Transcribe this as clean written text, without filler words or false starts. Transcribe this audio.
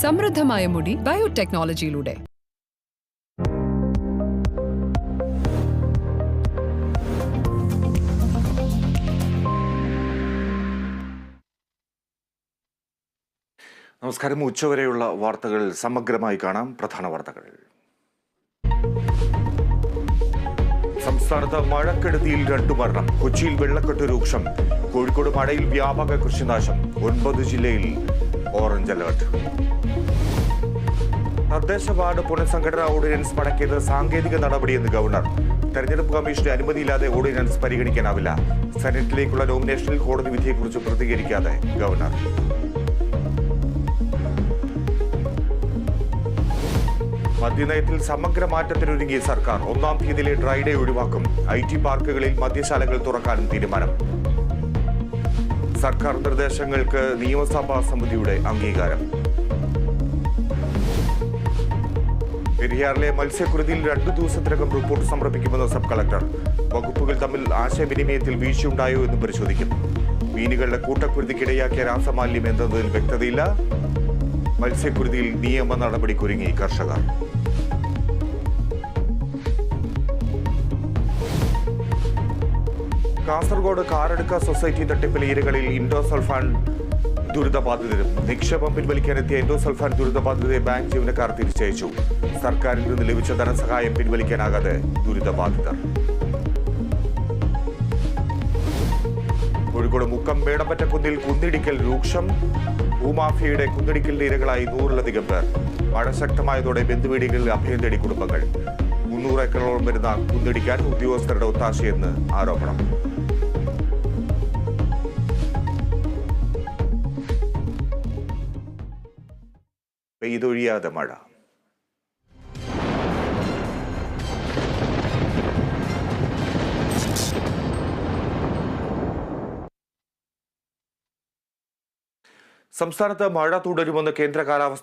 സമൃദ്ധമായ മുടി ബയോടെക്നോളജിയിലൂടെ. നമസ്കാരം. ഉച്ചവരെയുള്ള വാർത്തകൾ സമഗ്രമായി കാണാം. പ്രധാന വാർത്തകൾ. സംസ്ഥാനത്ത് മഴക്കെടുതിയിൽ 2 മരണം. കൊച്ചിയിൽ വെള്ളക്കെട്ട് രൂക്ഷം. കോഴിക്കോട് മഴയിൽ വ്യാപക കൃഷിനാശം. 9 ജില്ലയിൽ ഓറഞ്ച് അലേർട്ട്. തദ്ദേശ വാർഡ് പുനഃസംഘടനാ ഓർഡിനൻസ് മടക്കിയത് സാങ്കേതിക നടപടിയെന്ന് ഗവർണർ. തെരഞ്ഞെടുപ്പ് കമ്മീഷന്റെ അനുമതിയില്ലാതെ ഓർഡിനൻസ് പരിഗണിക്കാനാവില്ല. സെനറ്റിലേക്കുള്ള നോമിനേഷനിൽ കോടതി വിധിയെക്കുറിച്ച് പ്രതികരിക്കാതെ ഗവർണർ. മദ്യനയത്തിൽ സമഗ്ര മാറ്റത്തിനൊരുങ്ങിയ സർക്കാർ. 1-ാം തീയതിയിലെ ഡ്രൈഡേ ഒഴിവാക്കും. IT പാർക്കുകളിൽ മദ്യശാലകൾ തുറക്കാനും തീരുമാനം. സർക്കാർ നിർദ്ദേശങ്ങൾക്ക് നിയമസഭാ സമിതിയുടെ അംഗീകാരം. പെരിയാറിലെ മത്സ്യക്കുരുതിയിൽ 2 ദിവസത്തിനകം റിപ്പോർട്ട് സമർപ്പിക്കുമെന്ന് സബ് കളക്ടർ. വകുപ്പുകൾ തമ്മിൽ ആശയവിനിമയത്തിൽ വീഴ്ചയുണ്ടായോ എന്ന് പരിശോധിക്കും. മീനുകളുടെ കൂട്ടക്കുരുതിക്കിടയാക്കിയ രാസമാലിന്യം എന്നതിൽ വ്യക്തതയില്ല. മത്സ്യക്കുരുതിയിൽ നിയമ നടപടിക്കൊരുങ്ങി കർഷകർ. കാസർഗോഡ് കാറടുക്ക സൊസൈറ്റി തട്ടിപ്പിലെ ഇരകളിൽ ഇൻഡോസൾഫാൻ ദുരിതബാധിതരും. നിക്ഷേപം പിൻവലിക്കാനെത്തിയ ഇൻഡോസൾഫാൻ ദുരിതബാധിതരെ ബാങ്ക് ജീവനക്കാർ തിരിച്ചയച്ചു. സർക്കാരിൽ നിന്ന് ലഭിച്ച ധനസഹായം പിൻവലിക്കാനാകാതെ ദുരിതബാധിതർ. കോഴിക്കോട് മുക്കം മേടപ്പറ്റക്കുന്നിൽ കുന്നിടിക്കൽ രൂക്ഷം. ഭൂമാഫിയയുടെ കുന്നിടിക്കലിന്റെ ഇരകളായി 100-ലധികം പേർ. മഴ ശക്തമായതോടെ ബന്ധുവീടുകളിൽ അഭയം തേടി കുടുംബങ്ങൾ. 300 ഏക്കറോളം വരുന്ന കുന്നിടിക്കാൻ ഉദ്യോഗസ്ഥരുടെ ഒത്താശയെന്ന് ആരോപണം. പെയ്തൊഴിയാതെ മഴ. സംസ്ഥാനത്ത് മഴ തുടരുമെന്ന് കേന്ദ്ര കാലാവസ്ഥ